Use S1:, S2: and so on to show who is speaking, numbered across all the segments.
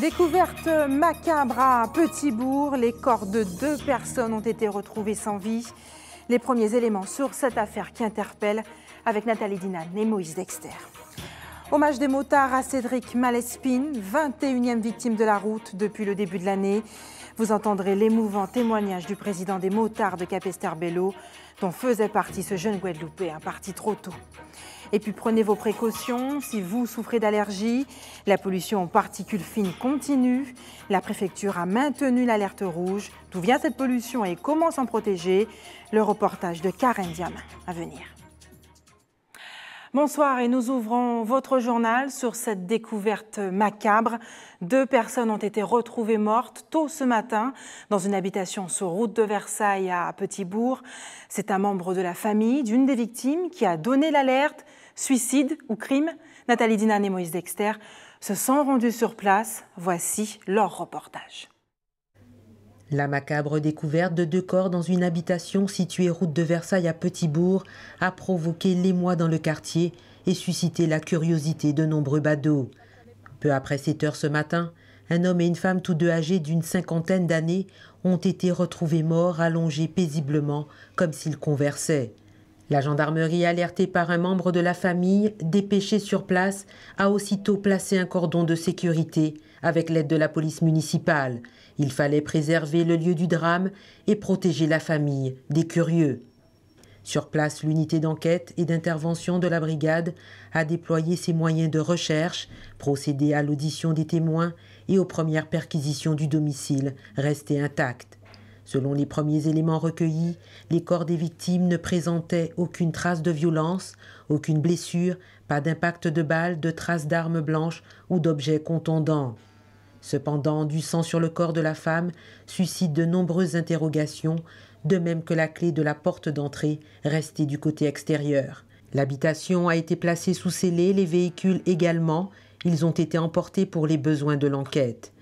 S1: Découverte macabre à Petit-Bourg, les corps de 2 personnes ont été retrouvés sans vie. Les premiers éléments sur cette affaire qui interpelle avec Nathalie Dinan et Moïse Dexter. Hommage des motards à Cédric Malespine, 21e victime de la route depuis le début de l'année. Vous entendrez l'émouvant témoignage du président des motards de Capesterre-Belle-Eau, dont faisait partie ce jeune Guadeloupéen parti trop tôt. Et puis prenez vos précautions si vous souffrez d'allergies. La pollution aux particules fines continue. La préfecture a maintenu l'alerte rouge. D'où vient cette pollution et comment s'en protéger? Le reportage de Karen Diamin à venir. Bonsoir et nous ouvrons votre journal sur cette découverte macabre. 2 personnes ont été retrouvées mortes tôt ce matin dans une habitation sur route de Versailles à Petit-Bourg. C'est un membre de la famille d'une des victimes qui a donné l'alerte. Suicide ou crime? Nathalie Dinan et Moïse Dexter se sont rendus sur place. Voici leur reportage.
S2: La macabre découverte de 2 corps dans une habitation située route de Versailles à Petit-Bourg a provoqué l'émoi dans le quartier et suscité la curiosité de nombreux badauds. Peu après 7 heures ce matin, un homme et une femme tous deux âgés d'une 50aine d'années ont été retrouvés morts, allongés paisiblement, comme s'ils conversaient. La gendarmerie, alertée par un membre de la famille, dépêché sur place, a aussitôt placé un cordon de sécurité avec l'aide de la police municipale. Il fallait préserver le lieu du drame et protéger la famille des curieux. Sur place, l'unité d'enquête et d'intervention de la brigade a déployé ses moyens de recherche, procédé à l'audition des témoins et aux premières perquisitions du domicile, resté intact. Selon les premiers éléments recueillis, les corps des victimes ne présentaient aucune trace de violence, aucune blessure, pas d'impact de balles, de traces d'armes blanches ou d'objets contondants. Cependant, du sang sur le corps de la femme suscite de nombreuses interrogations, de même que la clé de la porte d'entrée restée du côté extérieur. L'habitation a été placée sous scellé, les véhicules également. Ils ont été emportés pour les besoins de l'enquête.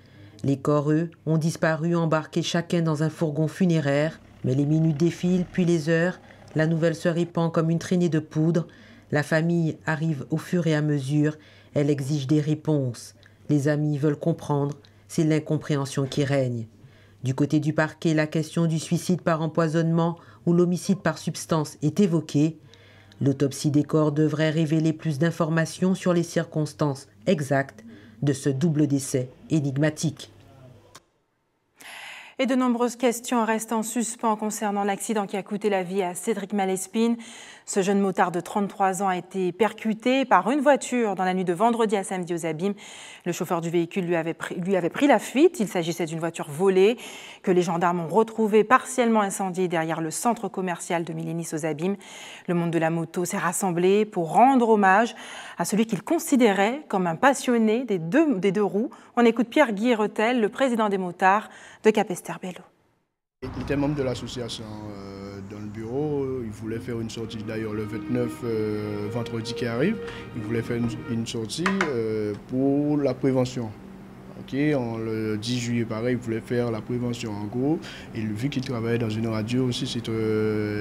S2: Les corps, eux, ont disparu embarqués chacun dans un fourgon funéraire. Mais les minutes défilent, puis les heures. La nouvelle se répand comme une traînée de poudre. La famille arrive au fur et à mesure. Elle exige des réponses. Les amis veulent comprendre. C'est l'incompréhension qui règne. Du côté du parquet, la question du suicide par empoisonnement ou l'homicide par substance est évoquée. L'autopsie des corps devrait révéler plus d'informations sur les circonstances exactes de ce double décès énigmatique.
S1: Et de nombreuses questions restent en suspens concernant l'accident qui a coûté la vie à Cédric Malespine. Ce jeune motard de 33 ans a été percuté par une voiture dans la nuit de vendredi à samedi aux Abîmes. Le chauffeur du véhicule lui avait pris la fuite. Il s'agissait d'une voiture volée que les gendarmes ont retrouvée partiellement incendiée derrière le centre commercial de Millénis aux Abîmes. Le monde de la moto s'est rassemblé pour rendre hommage à celui qu'il considérait comme un passionné des deux roues. On écoute Pierre-Guy Retel, le président des motards de Capesterre-Belle-Eau.
S3: Il était membre de l'association dans le bureau. Il voulait faire une sortie, d'ailleurs le 29 vendredi qui arrive, il voulait faire une sortie pour la prévention. Le 10 juillet, pareil, il voulait faire la prévention en gros. Et vu qu'il travaillait dans une radio aussi, c'est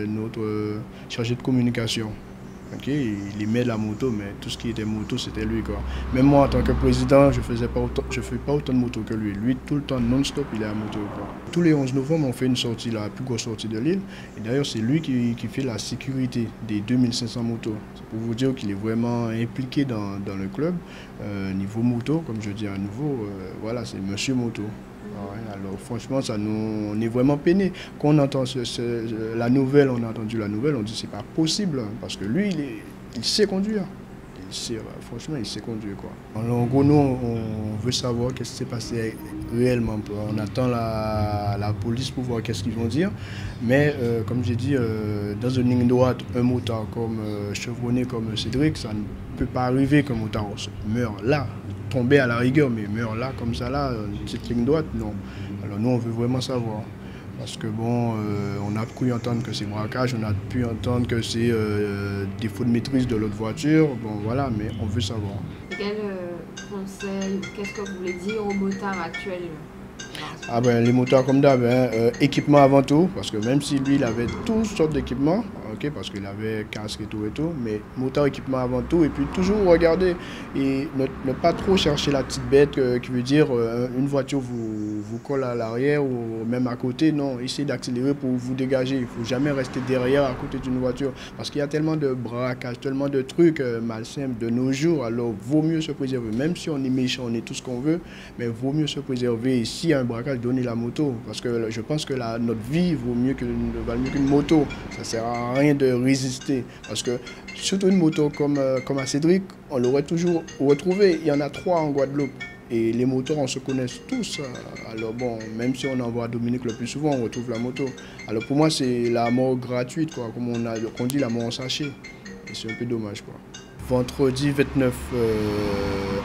S3: notre chargé de communication. Il aimait la moto, mais tout ce qui était moto, c'était lui, quoi. Même moi, en tant que président, je ne fais pas autant de moto que lui. Lui, tout le temps, non-stop, il est à moto, quoi. Tous les 11 novembre, on fait une sortie, la plus grosse sortie de l'île. Et d'ailleurs, c'est lui qui fait la sécurité des 2500 motos. C'est pour vous dire qu'il est vraiment impliqué dans le club. Niveau moto, comme je dis à nouveau, voilà, c'est Monsieur Moto. Alors franchement, on est vraiment peiné. Quand on entend la nouvelle, on a entendu la nouvelle, on dit c'est pas possible, parce que lui, il sait conduire. Franchement, il sait conduire, quoi. Alors, en gros, nous, on veut savoir qu'est-ce qui s'est passé réellement. On attend la police pour voir qu'est-ce qu'ils vont dire. Mais comme j'ai dit, dans une ligne droite, un motard comme chevronné comme Cédric, ça ne peut pas arriver qu'un motard meurt là. Tomber à la rigueur, mais meurt là, comme ça, là, une petite ligne droite, non. Alors nous, on veut vraiment savoir. Parce que bon, on a pu entendre que c'est braquage, on a pu entendre que c'est défaut de maîtrise de l'autre voiture, bon voilà, mais on veut savoir.
S4: Quel conseil, qu'est-ce que vous voulez dire aux motards actuels?
S3: Les motards comme d'hab, équipement avant tout, parce que même si lui, il avait toutes sortes d'équipements, ok, parce qu'il avait casque et tout, mais moteur équipement avant tout, et puis toujours regarder et ne pas trop chercher la petite bête qui veut dire une voiture vous colle à l'arrière ou même à côté, non, essayez d'accélérer pour vous dégager, il ne faut jamais rester derrière à côté d'une voiture, parce qu'il y a tellement de braquages, tellement de trucs malsains de nos jours, alors vaut mieux se préserver, même si on est méchant, on est tout ce qu'on veut, mais vaut mieux se préserver, et s'il y a un braquage, donnez la moto, parce que je pense que notre vie vaut mieux qu'une moto. Ça ne sert à rien de résister. Parce que surtout une moto comme à Cédric, on l'aurait toujours retrouvé. Il y en a 3 en Guadeloupe. Et les moteurs, on se connaît tous. Alors bon, même si on envoie Dominique le plus souvent, on retrouve la moto. Alors pour moi, c'est la mort gratuite, quoi. Comme on dit, la mort en sachet. Et c'est un peu dommage, quoi. Vendredi 29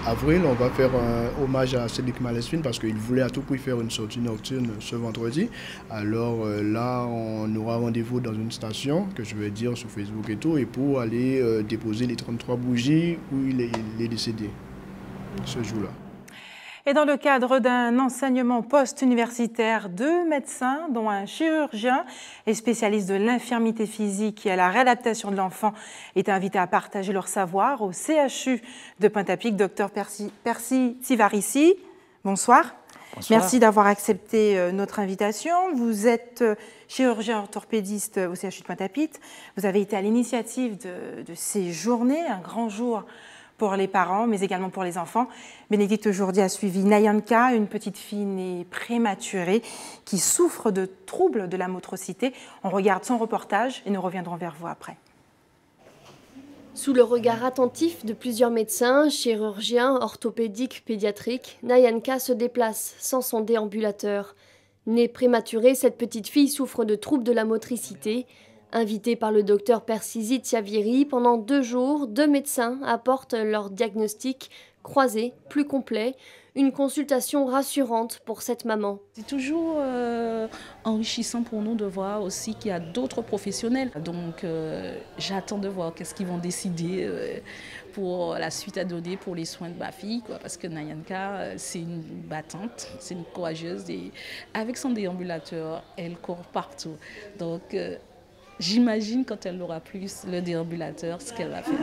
S3: avril, on va faire un hommage à Cédric Malespine parce qu'il voulait à tout prix faire une sortie nocturne ce vendredi. Alors là, on aura rendez-vous dans une station que je vais dire sur Facebook et tout, et pour aller déposer les 33 bougies où il est décédé ce jour-là.
S1: Et dans le cadre d'un enseignement post-universitaire, 2 médecins, dont un chirurgien et spécialiste de l'infirmité physique et à la réadaptation de l'enfant, étaient invités à partager leur savoir au CHU de Pointe-à-Pitre. Dr Percy Tsivarissi, bonsoir.
S5: Bonsoir.
S1: Merci d'avoir accepté notre invitation. Vous êtes chirurgien orthopédiste au CHU de Pointe-à-Pitre. Vous avez été à l'initiative de ces journées, un grand jour pour les parents, mais également pour les enfants. Bénédicte aujourd'hui a suivi Nayanka, une petite fille née prématurée qui souffre de troubles de la motricité. On regarde son reportage et nous reviendrons vers vous après.
S6: Sous le regard attentif de plusieurs médecins, chirurgiens, orthopédiques, pédiatriques, Nayanka se déplace sans son déambulateur. Née prématurée, cette petite fille souffre de troubles de la motricité. Invitée par le docteur Percy Tsivarissi, pendant 2 jours, 2 médecins apportent leur diagnostic croisé, plus complet, une consultation rassurante pour cette maman.
S5: C'est toujours enrichissant pour nous de voir aussi qu'il y a d'autres professionnels. Donc j'attends de voir qu'est-ce qu'ils vont décider pour la suite à donner pour les soins de ma fille, quoi, parce que Nayanka, c'est une battante, c'est une courageuse et avec son déambulateur, elle court partout. Donc j'imagine quand elle n'aura plus le déambulateur ce qu'elle va faire.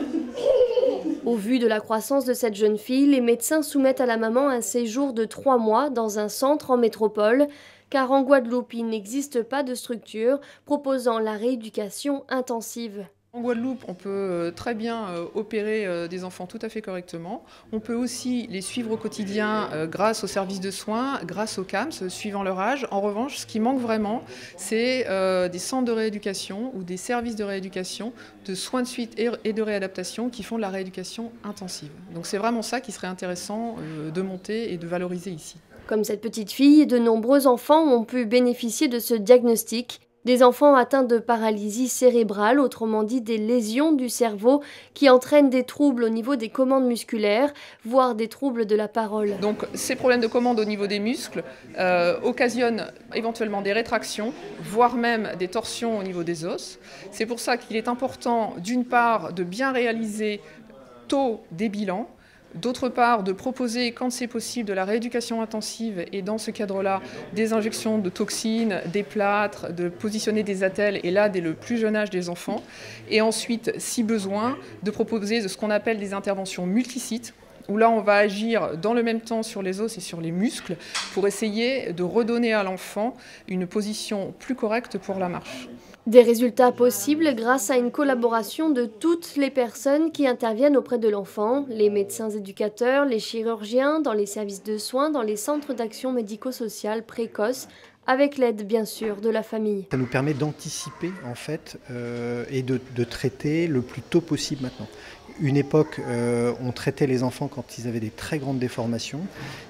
S6: Au vu de la croissance de cette jeune fille, les médecins soumettent à la maman un séjour de 3 mois dans un centre en métropole, car en Guadeloupe, il n'existe pas de structure proposant la rééducation intensive.
S7: En Guadeloupe, on peut très bien opérer des enfants tout à fait correctement. On peut aussi les suivre au quotidien grâce aux services de soins, grâce aux CAMS, suivant leur âge. En revanche, ce qui manque vraiment, c'est des centres de rééducation ou des services de rééducation, de soins de suite et de réadaptation qui font de la rééducation intensive. Donc c'est vraiment ça qui serait intéressant de monter et de valoriser ici.
S6: Comme cette petite fille, de nombreux enfants ont pu bénéficier de ce diagnostic. Des enfants atteints de paralysie cérébrale, autrement dit des lésions du cerveau qui entraînent des troubles au niveau des commandes musculaires, voire des troubles de la parole.
S7: Donc ces problèmes de commande au niveau des muscles occasionnent éventuellement des rétractions, voire même des torsions au niveau des os. C'est pour ça qu'il est important d'une part de bien réaliser tôt des bilans, d'autre part, de proposer, quand c'est possible, de la rééducation intensive et dans ce cadre-là, des injections de toxines, des plâtres, de positionner des attelles, et là, dès le plus jeune âge des enfants. Et ensuite, si besoin, de proposer ce qu'on appelle des interventions multisites, où là, on va agir dans le même temps sur les os et sur les muscles pour essayer de redonner à l'enfant une position plus correcte pour la marche.
S6: Des résultats possibles grâce à une collaboration de toutes les personnes qui interviennent auprès de l'enfant, les médecins éducateurs, les chirurgiens, dans les services de soins, dans les centres d'action médico-sociale précoce, avec l'aide bien sûr de la famille.
S8: Ça nous permet d'anticiper en fait et de traiter le plus tôt possible maintenant. Une époque, on traitait les enfants quand ils avaient des très grandes déformations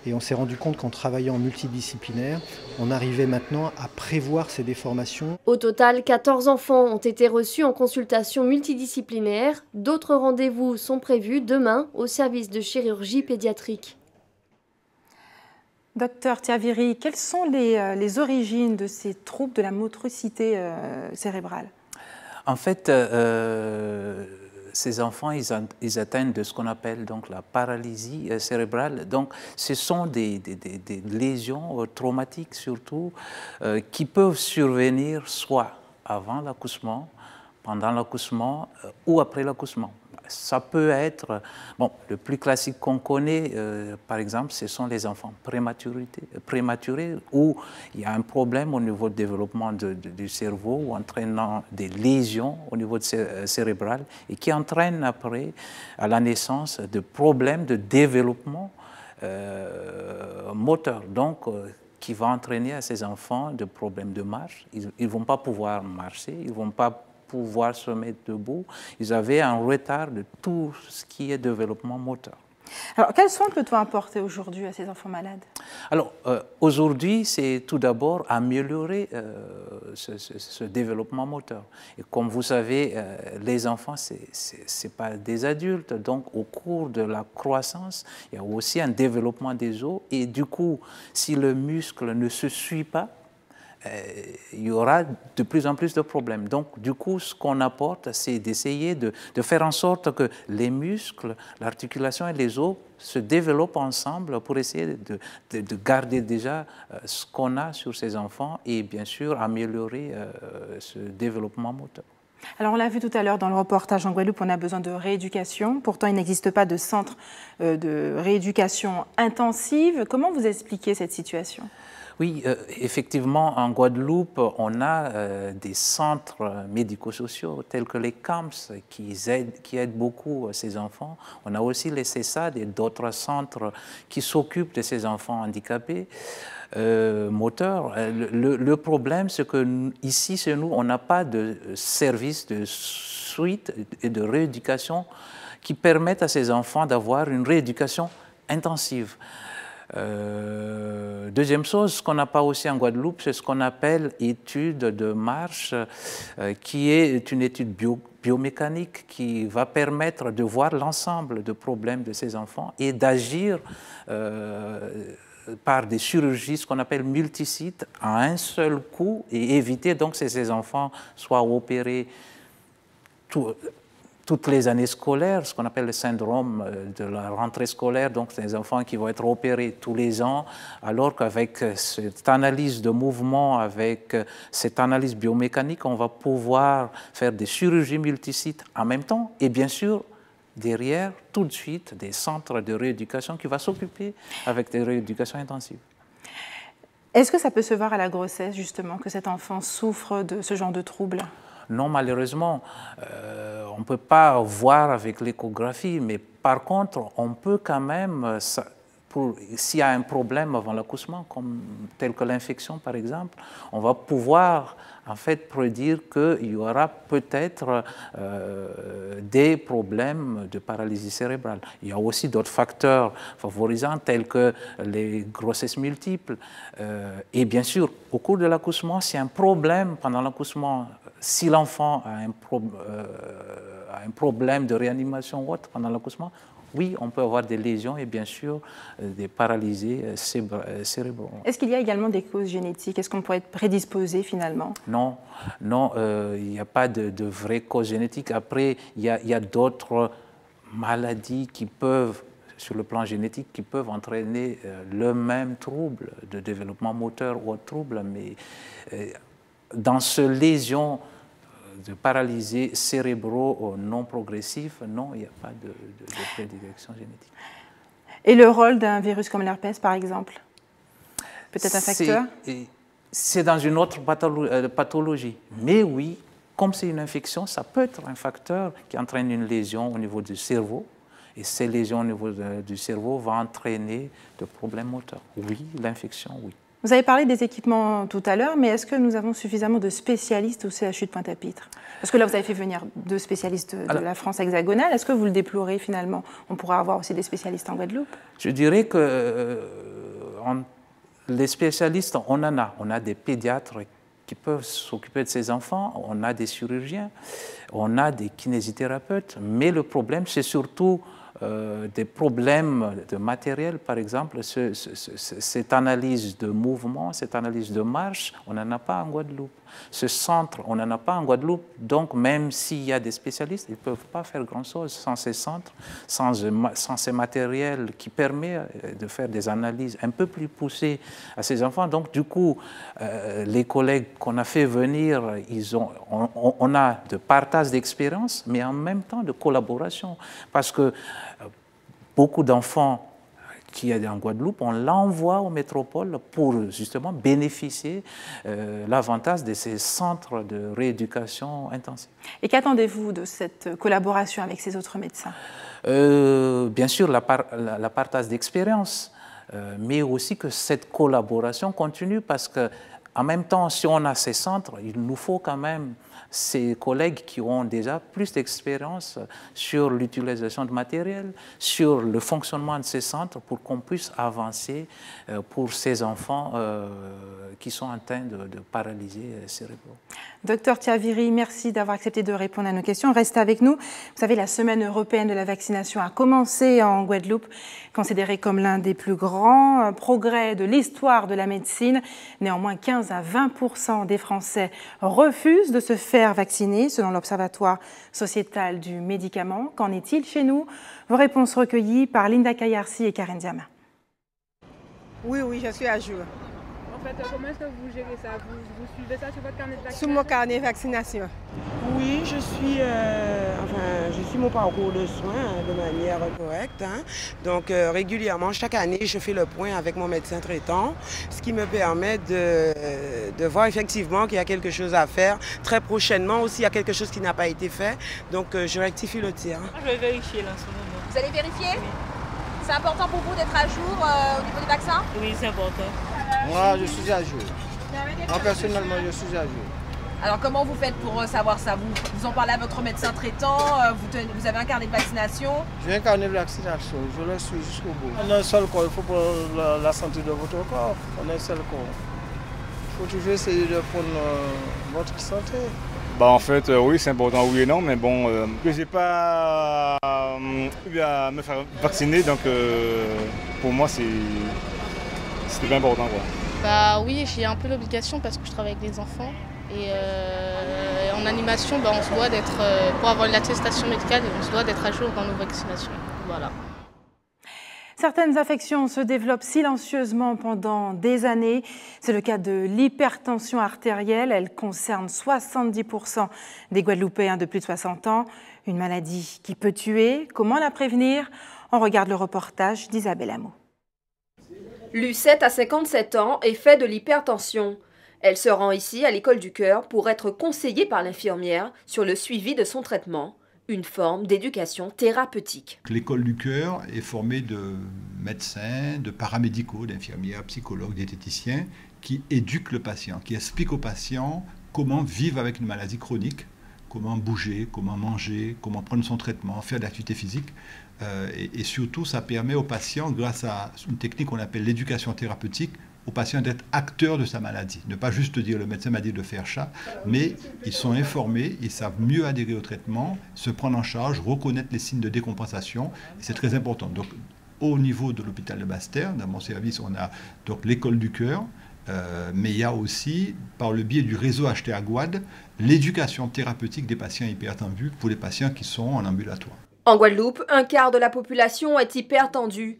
S8: et on s'est rendu compte qu'en travaillant en multidisciplinaire, on arrivait maintenant à prévoir ces déformations.
S6: Au total, 14 enfants ont été reçus en consultation multidisciplinaire. D'autres rendez-vous sont prévus demain au service de chirurgie pédiatrique.
S1: Docteur Tsivarissi, quelles sont les origines de ces troubles de la motricité cérébrale?
S9: En fait, ces enfants, ils atteignent de ce qu'on appelle donc la paralysie cérébrale. Donc, ce sont des lésions traumatiques surtout qui peuvent survenir soit avant l'accouchement, pendant l'accouchement ou après l'accouchement. Ça peut être, bon, le plus classique qu'on connaît, par exemple, ce sont les enfants prématurés où il y a un problème au niveau du développement du cerveau ou entraînant des lésions au niveau cérébral et qui entraînent après, à la naissance, des problèmes de développement moteur. Donc, qui va entraîner à ces enfants des problèmes de marche. Ils ne vont pas pouvoir marcher, ils ne vont pas pouvoir se mettre debout. Ils avaient un retard de tout ce qui est développement moteur.
S1: Alors, quels soins peut-on apporter aujourd'hui à ces enfants malades? Alors,
S9: aujourd'hui, c'est tout d'abord améliorer ce développement moteur. Et comme vous savez, les enfants, ce n'est pas des adultes. Donc, au cours de la croissance, il y a aussi un développement des os. Et du coup, si le muscle ne se suit pas, il y aura de plus en plus de problèmes. Donc, du coup, ce qu'on apporte, c'est d'essayer de faire en sorte que les muscles, l'articulation et les os se développent ensemble pour essayer de garder déjà ce qu'on a sur ces enfants et bien sûr améliorer ce développement moteur.
S1: Alors, on l'a vu tout à l'heure dans le reportage, en Guadeloupe, on a besoin de rééducation. Pourtant, il n'existe pas de centre de rééducation intensive. Comment vous expliquez cette situation ?
S9: Oui, effectivement, en Guadeloupe, on a des centres médico-sociaux tels que les CAMS qui aident beaucoup ces enfants. On a aussi les CESAD et d'autres centres qui s'occupent de ces enfants handicapés moteurs. Le problème, c'est qu'ici, chez nous, on n'a pas de service de suite et de rééducation qui permettent à ces enfants d'avoir une rééducation intensive. Deuxième chose, ce qu'on n'a pas aussi en Guadeloupe, c'est ce qu'on appelle étude de marche, qui est une étude biomécanique qui va permettre de voir l'ensemble des problèmes de ces enfants et d'agir par des chirurgies, ce qu'on appelle multisites, à un seul coup et éviter donc que ces enfants soient opérés toutes les années scolaires, ce qu'on appelle le syndrome de la rentrée scolaire, donc des enfants qui vont être opérés tous les ans, alors qu'avec cette analyse de mouvement, avec cette analyse biomécanique, on va pouvoir faire des chirurgies multisites en même temps, et bien sûr, derrière, tout de suite, des centres de rééducation qui vont s'occuper avec des rééducations intensives.
S1: Est-ce que ça peut se voir à la grossesse, justement, que cet enfant souffre de ce genre de troubles ?
S9: Non, malheureusement, on ne peut pas voir avec l'échographie, mais par contre, on peut quand même, s'il y a un problème avant l'accouchement, tel que l'infection par exemple, on va pouvoir en fait prédire qu'il y aura peut-être des problèmes de paralysie cérébrale. Il y a aussi d'autres facteurs favorisants tels que les grossesses multiples. Et bien sûr, au cours de l'accouchement, s'il y a un problème pendant l'accouchement, si l'enfant a un problème de réanimation ou autre pendant l'accouchement, oui, on peut avoir des lésions et bien sûr des paralysés cérébraux.
S1: Est-ce qu'il y a également des causes génétiques? Est-ce qu'on pourrait être prédisposé finalement?
S9: Non, il n'y a pas de vraies causes génétiques. Après, il y a d'autres maladies qui peuvent, sur le plan génétique, qui peuvent entraîner le même trouble de développement moteur ou autre trouble, mais dans ces lésions de paralysés cérébraux non progressifs, non, il n'y a pas de prédilection génétique.
S1: Et le rôle d'un virus comme l'herpès, par exemple? Peut-être un facteur?
S9: C'est dans une autre pathologie. Mais oui, comme c'est une infection, ça peut être un facteur qui entraîne une lésion au niveau du cerveau. Et ces lésions au niveau du cerveau vont entraîner des problèmes moteurs. Oui, l'infection, oui.
S1: Vous avez parlé des équipements tout à l'heure, mais est-ce que nous avons suffisamment de spécialistes au CHU de Pointe-à-Pitre? Parce que là, vous avez fait venir 2 spécialistes de la France hexagonale. Est-ce que vous le déplorez finalement? On pourra avoir aussi des spécialistes en Guadeloupe?
S9: Je dirais que les spécialistes, on en a. On a des pédiatres qui peuvent s'occuper de ces enfants, on a des chirurgiens, on a des kinésithérapeutes, mais le problème, c'est surtout des problèmes de matériel, par exemple, cette analyse de mouvement, cette analyse de marche, on n'en a pas en Guadeloupe. Ce centre, on n'en a pas en Guadeloupe, donc même s'il y a des spécialistes, ils ne peuvent pas faire grand-chose sans ces centres, sans ces matériels qui permettent de faire des analyses un peu plus poussées à ces enfants. Donc du coup, les collègues qu'on a fait venir, on a de partage d'expérience, mais en même temps de collaboration, parce que beaucoup d'enfants qui est en Guadeloupe, on l'envoie aux métropoles pour justement bénéficier l'avantage de ces centres de rééducation intensive.
S1: Et qu'attendez-vous de cette collaboration avec ces autres médecins?
S9: Bien sûr, la partage d'expérience, mais aussi que cette collaboration continue, parce qu'en même temps, si on a ces centres, il nous faut quand même ces collègues qui ont déjà plus d'expérience sur l'utilisation de matériel, sur le fonctionnement de ces centres, pour qu'on puisse avancer pour ces enfants qui sont atteints de paralysie cérébrale.
S1: Docteur Tiaviri, merci d'avoir accepté de répondre à nos questions. Restez avec nous. Vous savez, la semaine européenne de la vaccination a commencé en Guadeloupe, considérée comme l'un des plus grands progrès de l'histoire de la médecine. Néanmoins, 15 à 20% des Français refusent de se faire vacciner, selon l'Observatoire sociétal du médicament. Qu'en est-il chez nous? Vos réponses recueillies par Linda Kayarsi et Karen Diama.
S10: Oui, je suis à jour.
S11: En fait, comment est-ce que vous gérez ça? Vous suivez ça sur votre carnet de vaccination?
S10: Sur mon carnet de vaccination.
S12: Oui, je suis mon parcours de soins de manière correcte. Donc régulièrement, chaque année, je fais le point avec mon médecin traitant, ce qui me permet de voir effectivement qu'il y a quelque chose à faire. Très prochainement aussi, il y a quelque chose qui n'a pas été fait. Donc je rectifie le tir.
S11: Je vais vérifier là en ce moment.
S13: Vous allez vérifier? Oui. C'est important pour vous d'être à jour au niveau des vaccins?
S11: Oui, c'est important.
S10: Moi, je suis à jour. Moi, personnellement, je suis à jour.
S13: Alors, comment vous faites pour savoir ça? Vous en parlez à votre médecin traitant? Vous avez un carnet de vaccination?
S10: J'ai un carnet de vaccination, je le suis jusqu'au bout. On a un seul corps, il faut pour la santé de votre corps. On a un seul corps. Il faut toujours essayer de prendre votre santé.
S14: Bah en fait, oui, c'est important, oui et non, mais bon, que j'ai pas eu à me faire vacciner, donc pour moi, c'était pas important, quoi.
S15: Bah oui, j'ai un peu l'obligation parce que je travaille avec des enfants. Et en animation, on se doit d'être, pour avoir une attestation médicale, on se doit d'être à jour dans nos vaccinations. Voilà.
S1: Certaines affections se développent silencieusement pendant des années. C'est le cas de l'hypertension artérielle. Elle concerne 70% des Guadeloupéens de plus de 60 ans. Une maladie qui peut tuer. Comment la prévenir? On regarde le reportage d'Isabelle Hameau.
S16: Lucette a 57 ans et fait de l'hypertension. Elle se rend ici à l'école du cœur pour être conseillée par l'infirmière sur le suivi de son traitement. Une forme d'éducation thérapeutique.
S17: L'école du cœur est formée de médecins, de paramédicaux, d'infirmières, psychologues, diététiciens qui éduquent le patient, qui expliquent au patient comment vivre avec une maladie chronique, comment bouger, comment manger, comment prendre son traitement, faire de l'activité physique. Et surtout, ça permet au patient, grâce à une technique qu'on appelle l'éducation thérapeutique, au patient d'être acteur de sa maladie. Ne pas juste dire le médecin m'a dit de faire ça, mais ils sont informés, ils savent mieux adhérer au traitement, se prendre en charge, reconnaître les signes de décompensation. C'est très important. Donc, au niveau de l'hôpital de Basse-Terre, dans mon service, on a donc l'école du cœur, mais il y a aussi, par le biais du réseau HTA Guad, l'éducation thérapeutique des patients hypertendus pour les patients qui sont en ambulatoire.
S16: En Guadeloupe, un quart de la population est hypertendue.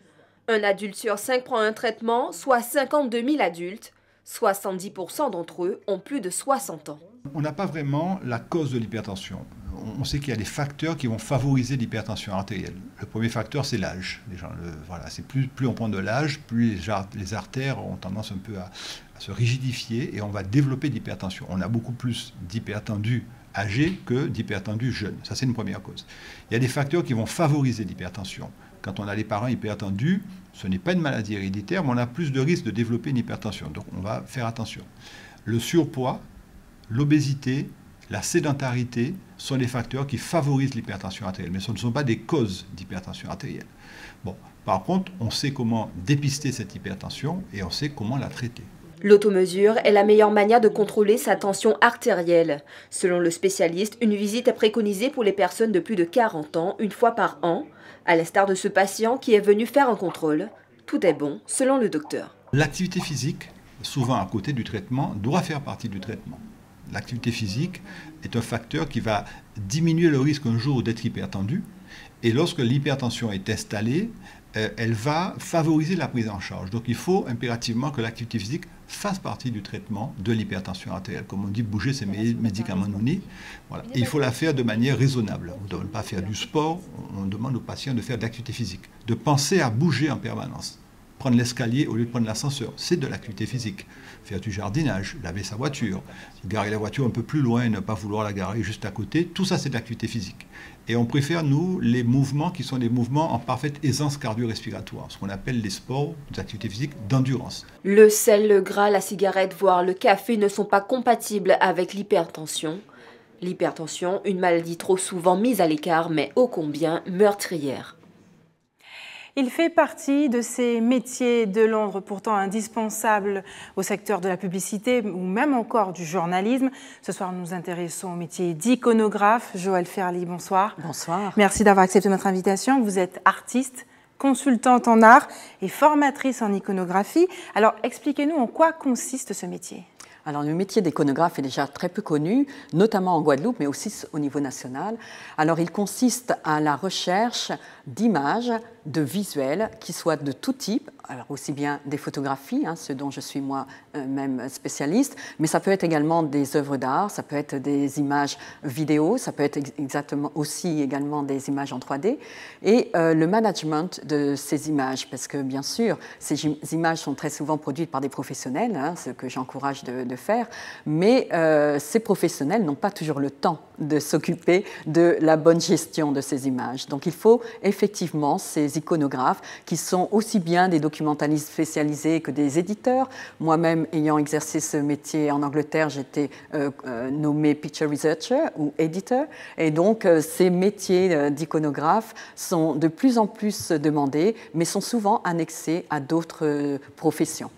S16: Un adulte sur 5 prend un traitement, soit 52 000 adultes. 70% d'entre eux ont plus de 60 ans.
S17: On n'a pas vraiment la cause de l'hypertension. On sait qu'il y a des facteurs qui vont favoriser l'hypertension artérielle. Le premier facteur, c'est l'âge. Voilà, c'est plus on prend de l'âge, plus les artères ont tendance un peu à se rigidifier et on va développer l'hypertension. On a beaucoup plus d'hypertendus âgés que d'hypertendus jeunes. Ça, c'est une première cause. Il y a des facteurs qui vont favoriser l'hypertension. Quand on a des parents hypertendus, ce n'est pas une maladie héréditaire, mais on a plus de risques de développer une hypertension. Donc on va faire attention. Le surpoids, l'obésité, la sédentarité sont des facteurs qui favorisent l'hypertension artérielle, mais ce ne sont pas des causes d'hypertension artérielle. Bon, par contre, on sait comment dépister cette hypertension et on sait comment la traiter.
S16: L'automesure est la meilleure manière de contrôler sa tension artérielle. Selon le spécialiste, une visite est préconisée pour les personnes de plus de 40 ans, une fois par an, à l'instar de ce patient qui est venu faire un contrôle. Tout est bon, selon le docteur.
S17: L'activité physique, souvent à côté du traitement, doit faire partie du traitement. L'activité physique est un facteur qui va diminuer le risque un jour d'être hypertendu. Et lorsque l'hypertension est installée, elle va favoriser la prise en charge. Donc il faut impérativement que l'activité physique fasse partie du traitement de l'hypertension artérielle. Comme on dit, bouger, c'est médicament non. Voilà. Et il faut la faire de manière raisonnable. On ne demande pas faire du sport, on demande aux patients de faire de l'activité physique, de penser à bouger en permanence. Prendre l'escalier au lieu de prendre l'ascenseur, c'est de l'activité physique. Faire du jardinage, laver sa voiture, garer la voiture un peu plus loin et ne pas vouloir la garer juste à côté, tout ça c'est de l'activité physique. Et on préfère, nous, les mouvements qui sont des mouvements en parfaite aisance cardio-respiratoire, ce qu'on appelle les sports, des activités physiques d'endurance.
S16: Le sel, le gras, la cigarette, voire le café ne sont pas compatibles avec l'hypertension. L'hypertension, une maladie trop souvent mise à l'écart, mais ô combien meurtrière.
S1: Il fait partie de ces métiers de l'ombre pourtant indispensables au secteur de la publicité ou même encore du journalisme. Ce soir, nous nous intéressons au métier d'iconographe. Joëlle Ferly, bonsoir.
S18: Bonsoir.
S1: Merci d'avoir accepté notre invitation. Vous êtes artiste, consultante en art et formatrice en iconographie. Alors, expliquez-nous en quoi consiste ce métier.
S18: Alors, le métier d'iconographe est déjà très peu connu, notamment en Guadeloupe, mais aussi au niveau national. Alors, il consiste à la recherche d'images, de visuels, qui soient de tout type, alors aussi bien des photographies, ce dont je suis moi-même spécialiste, mais ça peut être également des œuvres d'art, ça peut être des images vidéo, ça peut être également des images en 3D, et le management de ces images, parce que bien sûr, ces images sont très souvent produites par des professionnels, ce que j'encourage de faire, mais ces professionnels n'ont pas toujours le temps de s'occuper de la bonne gestion de ces images. Donc il faut effectivement ces iconographes qui sont aussi bien des documentalistes spécialisés que des éditeurs. Moi-même, ayant exercé ce métier en Angleterre, j'étais nommée Picture Researcher ou Editor. Et donc ces métiers d'iconographe sont de plus en plus demandés, mais sont souvent annexés à d'autres professions.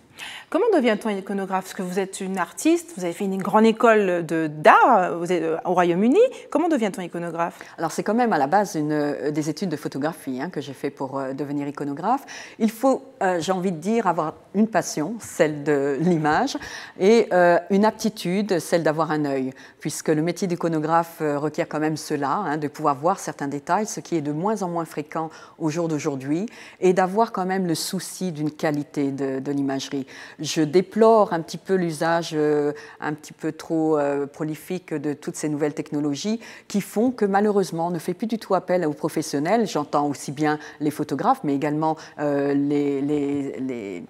S1: Comment devient-on iconographe? Parce que vous êtes une artiste, vous avez fait une grande école d'art au Royaume-Uni. Comment devient-on iconographe?
S18: Alors c'est quand même à la base des études de photographie que j'ai fait pour devenir iconographe. Il faut, j'ai envie de dire, avoir une passion, celle de l'image, et une aptitude, celle d'avoir un œil, puisque le métier d'iconographe requiert quand même cela, de pouvoir voir certains détails, ce qui est de moins en moins fréquent au jour d'aujourd'hui, et d'avoir quand même le souci d'une qualité de l'imagerie. Je déplore un petit peu l'usage un petit peu trop prolifique de toutes ces nouvelles technologies qui font que malheureusement on ne fait plus du tout appel aux professionnels. J'entends aussi bien les photographes, mais également les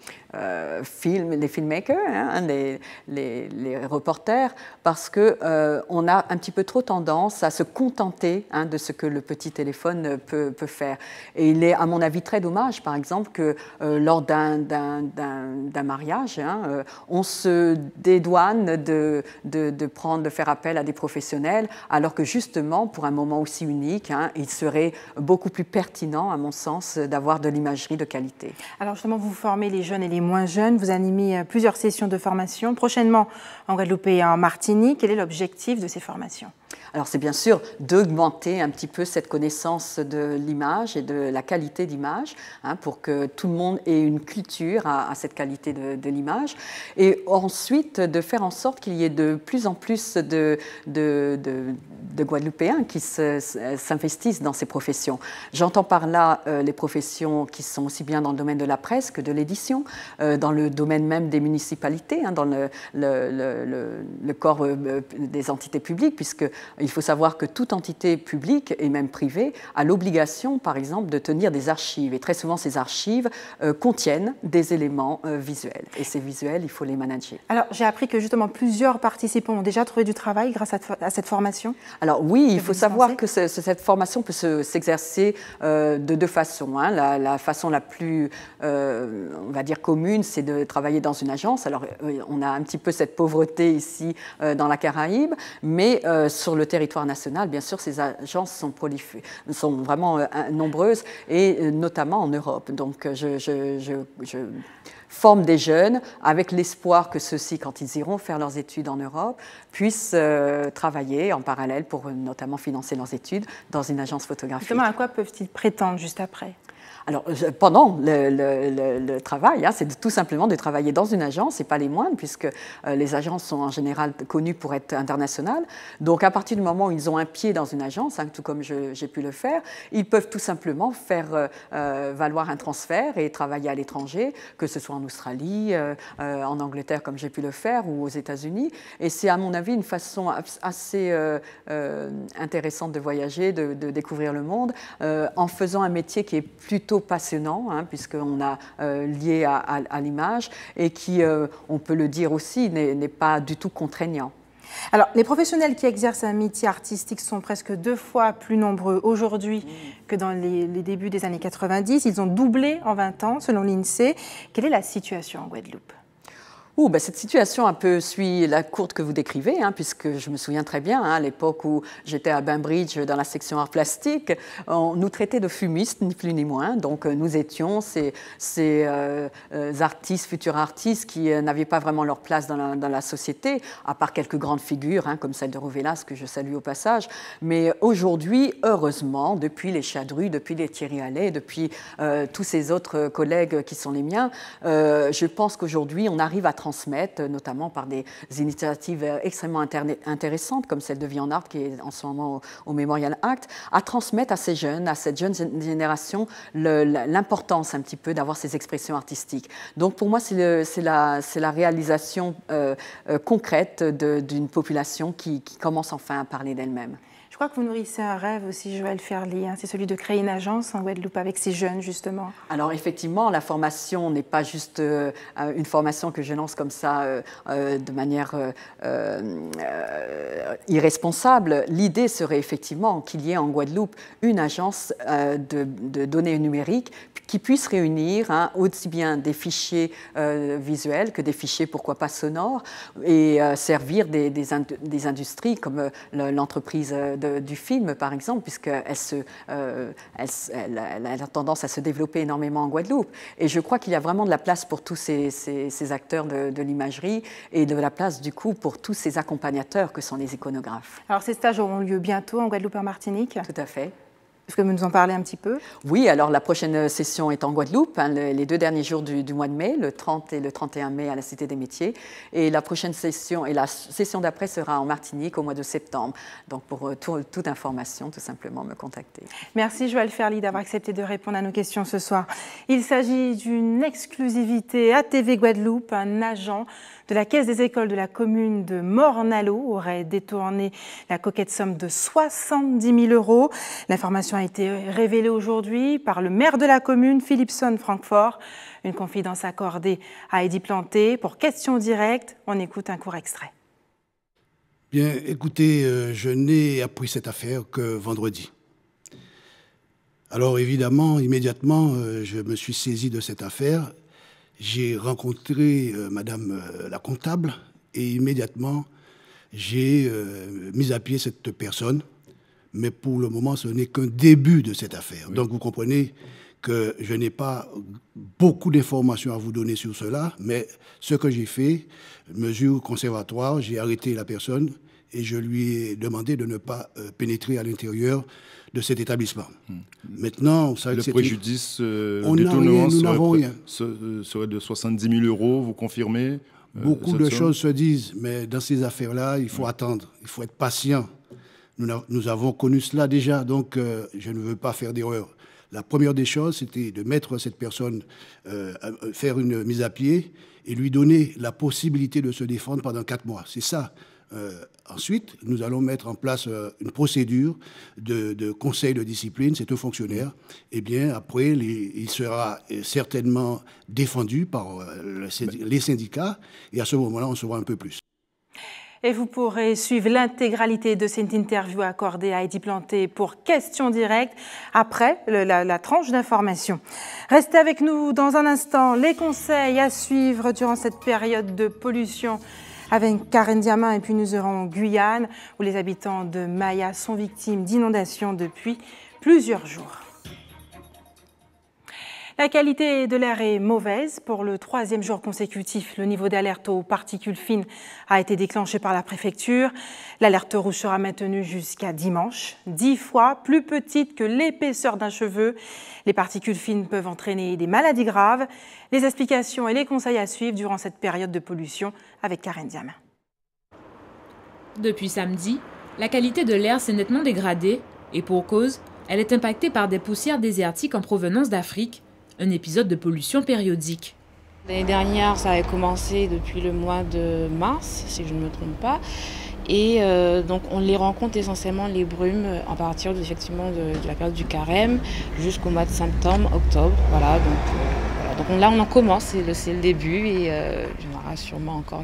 S18: filmmakers, les reporters, parce qu'on a un petit peu trop tendance à se contenter de ce que le petit téléphone peut faire. Et il est, à mon avis, très dommage, par exemple, que lors d'un mariage, on se dédouane de faire appel à des professionnels, alors que justement, pour un moment aussi unique, il serait beaucoup plus pertinent, à mon sens, d'avoir de l'imagerie de qualité.
S1: Alors justement, vous formez les jeunes et les moins jeunes, vous animez plusieurs sessions de formation, prochainement en Guadeloupe et en Martinique. Quel est l'objectif de ces formations ?
S18: Alors c'est bien sûr d'augmenter un petit peu cette connaissance de l'image et de la qualité d'image, pour que tout le monde ait une culture à cette qualité de l'image, et ensuite de faire en sorte qu'il y ait de plus en plus de Guadeloupéens qui s'investissent dans ces professions. J'entends par là les professions qui sont aussi bien dans le domaine de la presse que de l'édition, dans le domaine même des municipalités, dans le corps des entités publiques, puisqu'il faut savoir que toute entité publique et même privée a l'obligation, par exemple, de tenir des archives. Et très souvent, ces archives contiennent des éléments visuels. Et ces visuels, il faut les manager.
S1: Alors, j'ai appris que justement plusieurs participants ont déjà trouvé du travail grâce à cette formation.
S18: Alors oui, il faut savoir que cette formation peut s'exercer de deux façons. La façon la plus, on va dire, commune, c'est de travailler dans une agence. Alors, on a un petit peu cette pauvreté ici dans la Caraïbe, mais sur le territoire national, bien sûr, ces agences sont vraiment nombreuses, et notamment en Europe. Donc, je forme des jeunes avec l'espoir que ceux-ci, quand ils iront faire leurs études en Europe, puissent travailler en parallèle pour notamment financer leurs études dans une agence photographique.
S1: Justement, à quoi peuvent-ils prétendre juste après ?
S18: Alors, pendant le travail, c'est tout simplement de travailler dans une agence, et pas les moindres, puisque les agences sont en général connues pour être internationales. Donc, à partir du moment où ils ont un pied dans une agence, tout comme j'ai pu le faire, ils peuvent tout simplement faire valoir un transfert et travailler à l'étranger, que ce soit en Australie, en Angleterre, comme j'ai pu le faire, ou aux États-Unis. Et c'est, à mon avis, une façon assez intéressante de voyager, de découvrir le monde, en faisant un métier qui est plutôt passionnant, puisqu'on a lié à l'image, et qui, on peut le dire aussi, n'est pas du tout contraignant.
S1: Alors, les professionnels qui exercent un métier artistique sont presque 2 fois plus nombreux aujourd'hui que dans les débuts des années 90. Ils ont doublé en 20 ans, selon l'INSEE. Quelle est la situation en Guadeloupe ?
S18: Cette situation un peu suit la courte que vous décrivez, puisque je me souviens très bien, à l'époque où j'étais à Bainbridge dans la section art plastique, on nous traitait de fumistes, ni plus ni moins. Donc nous étions ces artistes, futurs artistes, qui n'avaient pas vraiment leur place dans la société, à part quelques grandes figures, comme celle de Rouvelas, que je salue au passage. Mais aujourd'hui, heureusement, depuis les Chadru, depuis les Thierry Allais, depuis tous ces autres collègues qui sont les miens, je pense qu'aujourd'hui, on arrive à transmettre, notamment par des initiatives extrêmement intéressantes, comme celle de Vie en Art, qui est en ce moment au Memorial Act, à transmettre à ces jeunes, à cette jeune génération, l'importance un petit peu d'avoir ces expressions artistiques. Donc pour moi, c'est la réalisation concrète d'une population qui commence enfin à parler d'elle-même.
S1: Je crois que vous nourrissez un rêve aussi, Joël Ferly, c'est celui de créer une agence en Guadeloupe avec ces jeunes, justement.
S18: Alors effectivement, la formation n'est pas juste une formation que je lance comme ça de manière irresponsable. L'idée serait effectivement qu'il y ait en Guadeloupe une agence de données numériques qui puisse réunir aussi bien des fichiers visuels que des fichiers, pourquoi pas sonores, et servir des industries comme l'entreprise du film, par exemple, puisqu'elle a tendance à se développer énormément en Guadeloupe. Et je crois qu'il y a vraiment de la place pour tous ces acteurs de l'imagerie, et de la place, du coup, pour tous ces accompagnateurs que sont les iconographes.
S1: Alors, ces stages auront lieu bientôt en Guadeloupe et en Martinique ?
S18: Tout à fait.
S1: Est-ce que vous nous en parlez un petit peu?
S18: Oui, alors la prochaine session est en Guadeloupe, les 2 derniers jours du mois de mai, le 30 et le 31 mai à la Cité des Métiers. Et la prochaine session, et la session d'après sera en Martinique au mois de septembre. Donc pour toute information, tout simplement me contacter.
S1: Merci Joël Ferly d'avoir accepté de répondre à nos questions ce soir. Il s'agit d'une exclusivité à TV Guadeloupe. Un agent de la Caisse des écoles de la commune de Morne-à-l'Eau aurait détourné la coquette somme de 70 000 €. L'information a été révélée aujourd'hui par le maire de la commune, Philipson Francfort. Une confidence accordée à Heidi Planté. Pour question directe, on écoute un court extrait.
S19: Bien, écoutez, je n'ai appris cette affaire que vendredi. Alors évidemment, immédiatement, je me suis saisi de cette affaire. J'ai rencontré Madame la comptable et immédiatement, j'ai mis à pied cette personne. Mais pour le moment, ce n'est qu'un début de cette affaire. Oui. Donc vous comprenez que je n'ai pas beaucoup d'informations à vous donner sur cela, mais ce que j'ai fait, mesure conservatoire, j'ai arrêté la personne et je lui ai demandé de ne pas pénétrer à l'intérieur de cet établissement. Maintenant,
S20: le préjudice détournement serait de 70 000 €, vous confirmez?
S19: Beaucoup de choses se disent, mais dans ces affaires-là, il faut attendre, il faut être patient. Nous avons connu cela déjà, donc je ne veux pas faire d'erreur. La première des choses, c'était de mettre cette personne, faire une mise à pied et lui donner la possibilité de se défendre pendant 4 mois. C'est ça. Ensuite, nous allons mettre en place une procédure de conseil de discipline. C'est un fonctionnaire. Eh bien, après, il sera certainement défendu par les syndicats et à ce moment-là, on saura un peu plus.
S1: Et vous pourrez suivre l'intégralité de cette interview accordée à Heidi Planté pour question directe après la tranche d'information. Restez avec nous dans un instant. Les conseils à suivre durant cette période de pollution avec Karen Diama et puis nous aurons Guyane où les habitants de Maya sont victimes d'inondations depuis plusieurs jours. La qualité de l'air est mauvaise. Pour le 3e jour consécutif, le niveau d'alerte aux particules fines a été déclenché par la préfecture. L'alerte rouge sera maintenue jusqu'à dimanche. 10 fois plus petite que l'épaisseur d'un cheveu. Les particules fines peuvent entraîner des maladies graves. Les explications et les conseils à suivre durant cette période de pollution avec Karen Diama.
S21: Depuis samedi, la qualité de l'air s'est nettement dégradée et pour cause, elle est impactée par des poussières désertiques en provenance d'Afrique. Un épisode de pollution périodique.
S22: L'année dernière, ça avait commencé depuis le mois de mars, si je ne me trompe pas. Et donc on les rencontre essentiellement les brumes à partir effectivement de la période du carême jusqu'au mois de septembre, octobre. Voilà, donc là on en commence, c'est le début et il y en aura sûrement encore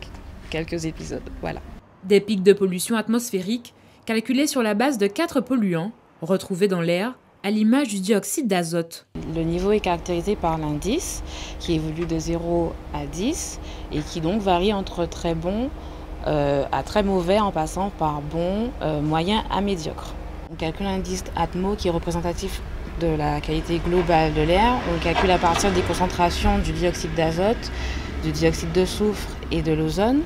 S22: quelques épisodes. Voilà.
S21: Des pics de pollution atmosphérique calculés sur la base de 4 polluants retrouvés dans l'air, à l'image du dioxyde d'azote.
S22: Le niveau est caractérisé par l'indice qui évolue de 0 à 10 et qui donc varie entre très bon à très mauvais en passant par bon, moyen à médiocre. On calcule l'indice Atmo qui est représentatif de la qualité globale de l'air. On le calcule à partir des concentrations du dioxyde d'azote, du dioxyde de soufre et de l'ozone.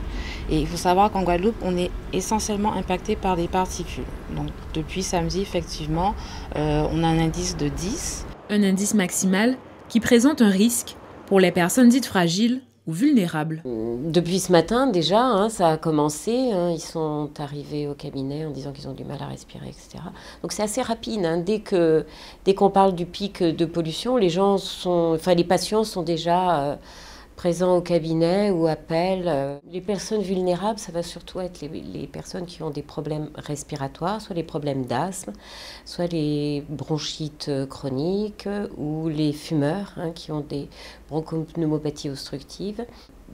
S22: Et il faut savoir qu'en Guadeloupe, on est essentiellement impacté par des particules. Donc depuis samedi, effectivement, on a un indice de 10.
S21: Un indice maximal qui présente un risque pour les personnes dites fragiles ou vulnérables.
S23: Depuis ce matin, déjà, ça a commencé. Ils sont arrivés au cabinet en disant qu'ils ont du mal à respirer, etc. Donc c'est assez rapide. Dès qu'on parle du pic de pollution, les patients sont déjà présents au cabinet ou appellent. Les personnes vulnérables, ça va surtout être les personnes qui ont des problèmes respiratoires, soit les problèmes d'asthme, soit les bronchites chroniques ou les fumeurs qui ont des bronchopneumopathies obstructives.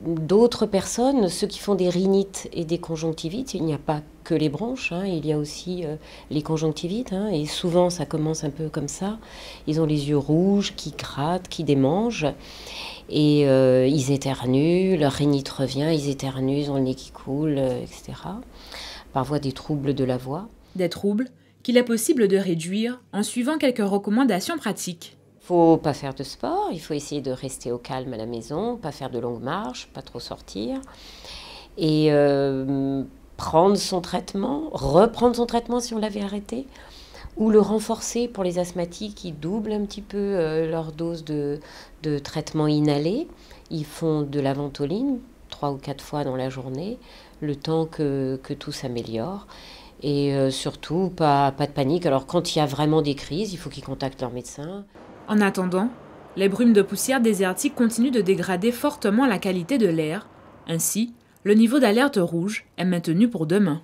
S23: D'autres personnes, ceux qui font des rhinites et des conjonctivites, il n'y a pas que les bronches, il y a aussi les conjonctivites, et souvent ça commence un peu comme ça. Ils ont les yeux rouges, qui grattent, qui démangent. Et ils éternuent, leur rhinite revient, ils éternuent, ils ont le nez qui coule, etc. Parfois des troubles de la voix.
S21: Des troubles qu'il est possible de réduire en suivant quelques recommandations pratiques.
S23: Il ne faut pas faire de sport, il faut essayer de rester au calme à la maison, pas faire de longues marches, pas trop sortir. Et prendre son traitement, reprendre son traitement si on l'avait arrêté, ou le renforcer pour les asthmatiques qui doublent un petit peu leur dose de traitement inhalé. Ils font de la ventoline 3 ou 4 fois dans la journée, le temps que tout s'améliore. Et surtout, pas de panique. Alors quand il y a vraiment des crises, il faut qu'ils contactent leur médecin.
S21: En attendant, les brumes de poussière désertique continuent de dégrader fortement la qualité de l'air. Ainsi, le niveau d'alerte rouge est maintenu pour demain.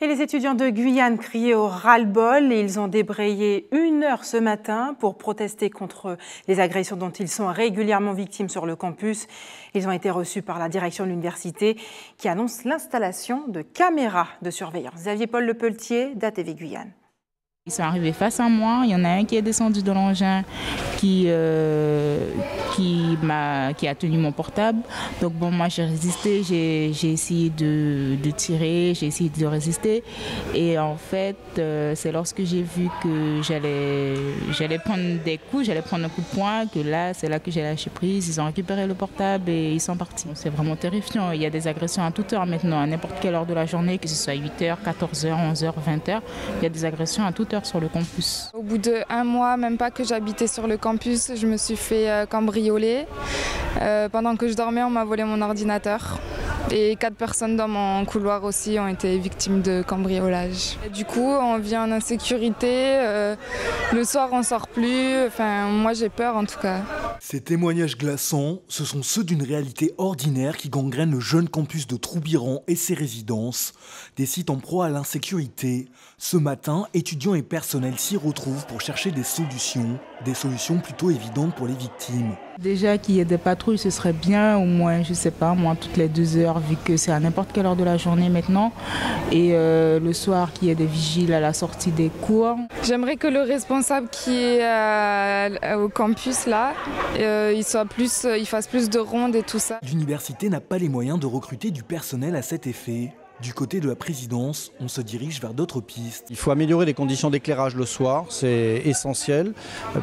S1: Et les étudiants de Guyane criaient au ras-le-bol et ils ont débrayé 1 heure ce matin pour protester contre les agressions dont ils sont régulièrement victimes sur le campus. Ils ont été reçus par la direction de l'université qui annonce l'installation de caméras de surveillance. Xavier-Paul Lepeletier, d'ATV Guyane.
S24: Ils sont arrivés face à moi, il y en a un qui est descendu de l'engin qui a tenu mon portable. Donc bon, moi j'ai résisté, j'ai essayé de tirer, j'ai essayé de résister. Et en fait, c'est lorsque j'ai vu que j'allais prendre des coups, j'allais prendre un coup de poing, que là, c'est là que j'ai lâché prise. Ils ont récupéré le portable et ils sont partis. C'est vraiment terrifiant. Il y a des agressions à toute heure maintenant, à n'importe quelle heure de la journée, que ce soit 8h, 14h, 11h, 20h. Il y a des agressions à toute heure sur le campus.
S25: Au bout d'1 mois, même pas que j'habitais sur le campus, je me suis fait cambrioler. Pendant que je dormais, on m'a volé mon ordinateur. Et 4 personnes dans mon couloir aussi ont été victimes de cambriolage. Et du coup, on vit en insécurité. Le soir, on sort plus. Enfin, moi, j'ai peur en tout cas.
S26: Ces témoignages glaçants, ce sont ceux d'une réalité ordinaire qui gangrène le jeune campus de Troubiran et ses résidences, des sites en proie à l'insécurité. Ce matin, étudiants et personnel s'y retrouvent pour chercher des solutions plutôt évidentes pour les victimes.
S24: Déjà qu'il y ait des patrouilles, ce serait bien, au moins, je sais pas, moi, toutes les 2 heures, vu que c'est à n'importe quelle heure de la journée maintenant. Et le soir, qu'il y ait des vigiles à la sortie des cours.
S25: J'aimerais que le responsable qui est au campus là ils fassent plus de rondes et tout ça.
S26: L'université n'a pas les moyens de recruter du personnel à cet effet. Du côté de la présidence, on se dirige vers d'autres pistes.
S2: Il faut améliorer les conditions d'éclairage le soir, c'est essentiel,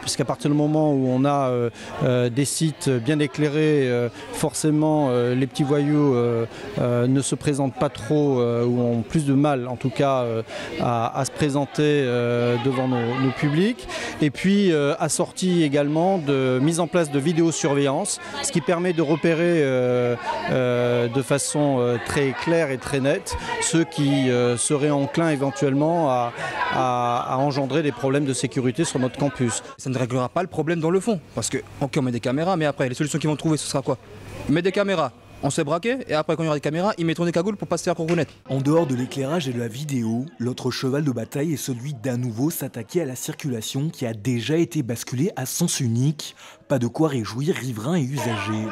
S2: puisqu'à partir du moment où on a des sites bien éclairés, forcément les petits voyous ne se présentent pas trop ou ont plus de mal en tout cas à se présenter devant nos publics. Et puis assorti également de mise en place de vidéosurveillance, ce qui permet de repérer de façon très claire et très nette ceux qui seraient enclins éventuellement à engendrer des problèmes de sécurité sur notre campus.
S3: Ça ne réglera pas le problème dans le fond, parce qu'on met des caméras, mais après les solutions qu'ils vont trouver, ce sera quoi? On met des caméras, on se fait braquer, et après quand il y aura des caméras, ils mettront des cagoules pour passer à couronnette.
S26: En dehors de l'éclairage et de la vidéo, l'autre cheval de bataille est celui d'à nouveau s'attaquer à la circulation qui a déjà été basculée à sens unique. Pas de quoi réjouir riverains et usagers.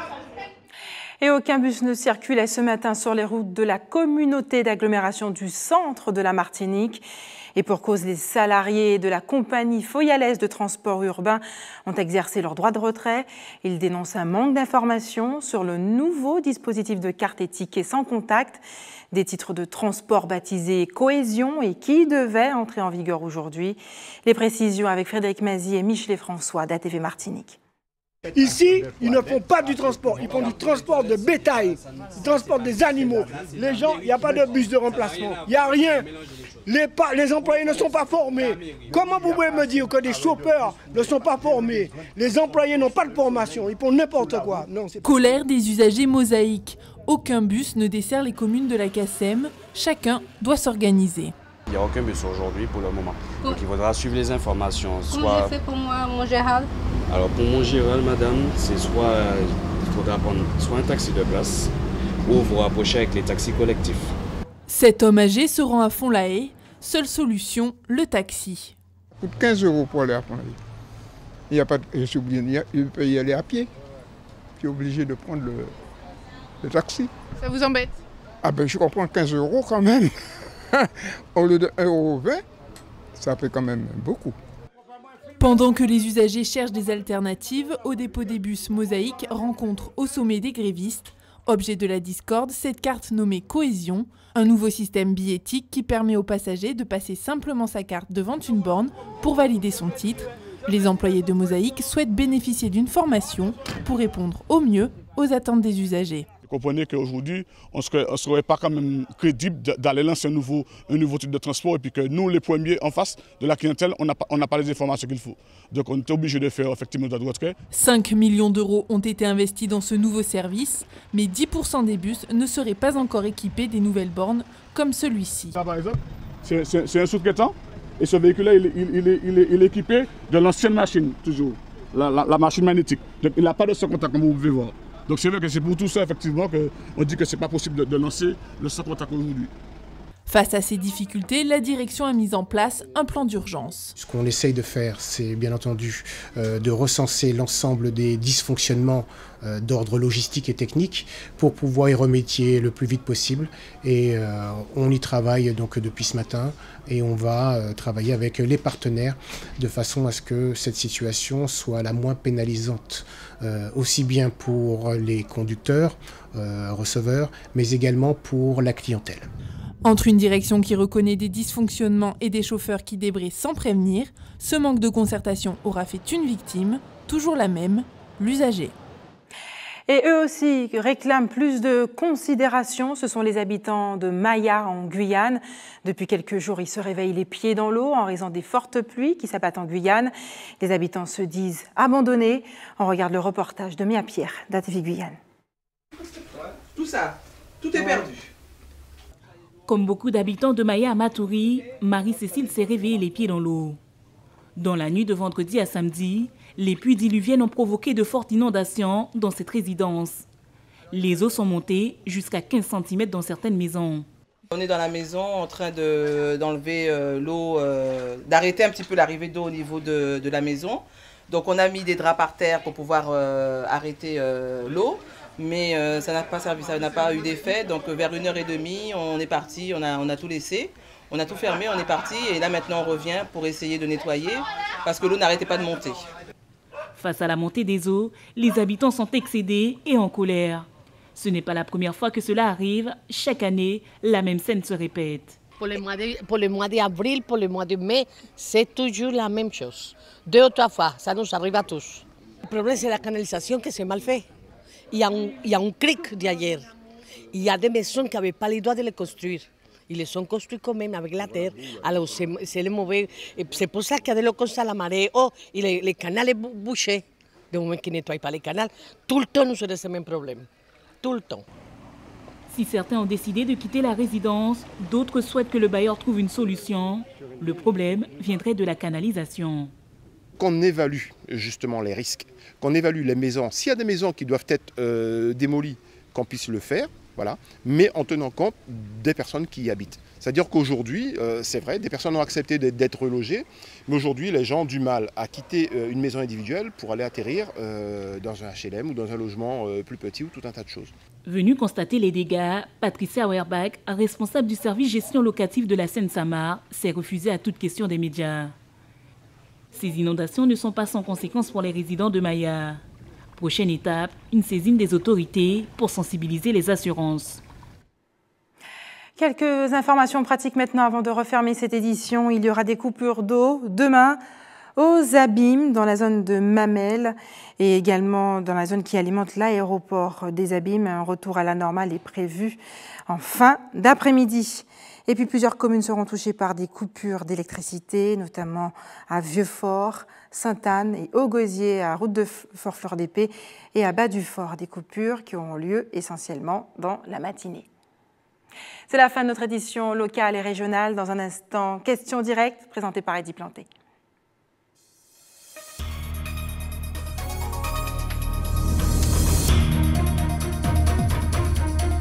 S1: Et aucun bus ne circulait ce matin sur les routes de la communauté d'agglomération du centre de la Martinique. Et pour cause, les salariés de la compagnie foyalaise de transport urbain ont exercé leur droit de retrait. Ils dénoncent un manque d'informations sur le nouveau dispositif de carte et ticket sans contact, des titres de transport baptisés Cohésion et qui devaient entrer en vigueur aujourd'hui. Les précisions avec Frédéric Mazy et Michelet François d'ATV Martinique.
S4: Ici, ils ne font pas du transport, ils font du transport de bétail, du transport des animaux. Les gens, il n'y a pas de bus de remplacement, il n'y a rien. Les employés ne sont pas formés. Comment vous pouvez me dire que des chauffeurs ne sont pas formés? Les employés n'ont pas de formation, ils font n'importe quoi. Non,
S5: colère des usagers mosaïques. Aucun bus ne dessert les communes de la CACEM. Chacun doit s'organiser.
S7: Il n'y a aucun bus aujourd'hui pour le moment. Donc il faudra suivre les informations.
S8: Comment j'ai fait pour moi, mon Gérald?
S7: Alors pour mon Gérald, madame, c'est soit il faudra prendre soit un taxi de place ou vous rapprocher avec les taxis collectifs.
S5: Cet homme âgé se rend à Fond-la-Haye. Seule solution, le taxi.
S27: Ça coûte 15 € pour aller à Fond-la-Haye. Il n'y a pas de, je suis obligé, il peut y aller à pied. Je suis obligé de prendre le taxi.
S11: Ça vous embête?
S27: Ah ben je comprends 15 € quand même. Au lieu de 1,20 €, ça fait quand même beaucoup.
S5: Pendant que les usagers cherchent des alternatives, au dépôt des bus Mosaïque rencontre au sommet des grévistes. Objet de la discorde, cette carte nommée Cohésion, un nouveau système billettique qui permet aux passagers de passer simplement sa carte devant une borne pour valider son titre. Les employés de Mosaïque souhaitent bénéficier d'une formation pour répondre au mieux aux attentes des usagers.
S28: Vous comprenez qu'aujourd'hui, on ne serait pas quand même crédible d'aller lancer un nouveau type de transport et puis que nous, les premiers en face de la clientèle, on n'a pas les informations qu'il faut. Donc on est obligé de faire effectivement notre retrait.
S5: 5 millions d'euros ont été investis dans ce nouveau service, mais 10% des bus ne seraient pas encore équipés des nouvelles bornes comme celui-ci.
S28: Ça par exemple, c'est un sous-traitant et ce véhicule-là, il est équipé de l'ancienne machine, toujours, la machine magnétique. Donc il n'a pas de sans contact comme vous pouvez voir. Donc c'est vrai que c'est pour tout ça effectivement qu'on dit que ce n'est pas possible de lancer le sans contact aujourd'hui.
S5: Face à ces difficultés, la direction a mis en place un plan d'urgence.
S29: Ce qu'on essaye de faire, c'est bien entendu de recenser l'ensemble des dysfonctionnements d'ordre logistique et technique pour pouvoir y remédier le plus vite possible. Et on y travaille donc depuis ce matin et on va travailler avec les partenaires de façon à ce que cette situation soit la moins pénalisante, aussi bien pour les conducteurs, receveurs, mais également pour la clientèle.
S5: Entre une direction qui reconnaît des dysfonctionnements et des chauffeurs qui débrayent sans prévenir, ce manque de concertation aura fait une victime, toujours la même, l'usager.
S1: Et eux aussi réclament plus de considération. Ce sont les habitants de Maya en Guyane. Depuis quelques jours, ils se réveillent les pieds dans l'eau en raison des fortes pluies qui s'abattent en Guyane. Les habitants se disent abandonnés. On regarde le reportage de Mia Pierre d'ATV Guyane.
S30: Tout ça, tout est perdu.
S21: Comme beaucoup d'habitants de Maya à Matoury, Marie-Cécile s'est réveillée les pieds dans l'eau. Dans la nuit de vendredi à samedi, les pluies diluviennes ont provoqué de fortes inondations dans cette résidence. Les eaux sont montées jusqu'à 15 cm dans certaines maisons.
S30: On est dans la maison en train d'enlever l'eau, d'arrêter un petit peu l'arrivée d'eau au niveau de la maison. Donc on a mis des draps par terre pour pouvoir arrêter l'eau. Mais ça n'a pas servi, ça n'a pas eu d'effet. Donc vers 1h30, on est parti, on a tout laissé. On a tout fermé, on est parti et là maintenant on revient pour essayer de nettoyer parce que l'eau n'arrêtait pas de monter.
S21: Face à la montée des eaux, les habitants sont excédés et en colère. Ce n'est pas la première fois que cela arrive. Chaque année, la même scène se répète.
S6: Pour le mois d'avril, pour le mois de mai, c'est toujours la même chose. 2 ou 3 fois, ça nous arrive à tous. Le problème, c'est la canalisation qui c'est mal fait. Il y a un cric derrière. Il y a des maisons qui n'avaient pas le droit de les construire. Ils les ont construits quand même avec la terre. Alors, c'est le mauvais. C'est pour ça qu'il y a de l'eau comme ça, la marée. Oh, et le canal est bouché. Du moment qu'ils ne nettoient pas les canaux, tout le temps, nous avons ce même problème. Tout le temps.
S21: Si certains ont décidé de quitter la résidence, d'autres souhaitent que le bailleur trouve une solution. Le problème viendrait de la canalisation.
S9: Qu'on évalue justement les risques, qu'on évalue les maisons. S'il y a des maisons qui doivent être démolies, qu'on puisse le faire, voilà, mais en tenant compte des personnes qui y habitent. C'est-à-dire qu'aujourd'hui, c'est vrai, des personnes ont accepté d'être relogées, mais aujourd'hui, les gens ont du mal à quitter une maison individuelle pour aller atterrir dans un HLM ou dans un logement plus petit ou tout un tas de choses.
S21: Venue constater les dégâts, Patricia Auerbach, responsable du service gestion locative de la Seine-Saint-Marc, s'est refusée à toute question des médias. Ces inondations ne sont pas sans conséquences pour les résidents de Maya. Prochaine étape, une saisine des autorités pour sensibiliser les assurances.
S1: Quelques informations pratiques maintenant avant de refermer cette édition. Il y aura des coupures d'eau demain aux Abîmes dans la zone de Mamelles et également dans la zone qui alimente l'aéroport des Abîmes. Un retour à la normale est prévu en fin d'après-midi. Et puis plusieurs communes seront touchées par des coupures d'électricité, notamment à Vieux-Fort, Sainte-Anne et Augozier, à Route de Fort-Fleur-d'Épée et à Bas-du-Fort. Des coupures qui auront lieu essentiellement dans la matinée. C'est la fin de notre édition locale et régionale. Dans un instant, questions directes présentées par Eddy Planté.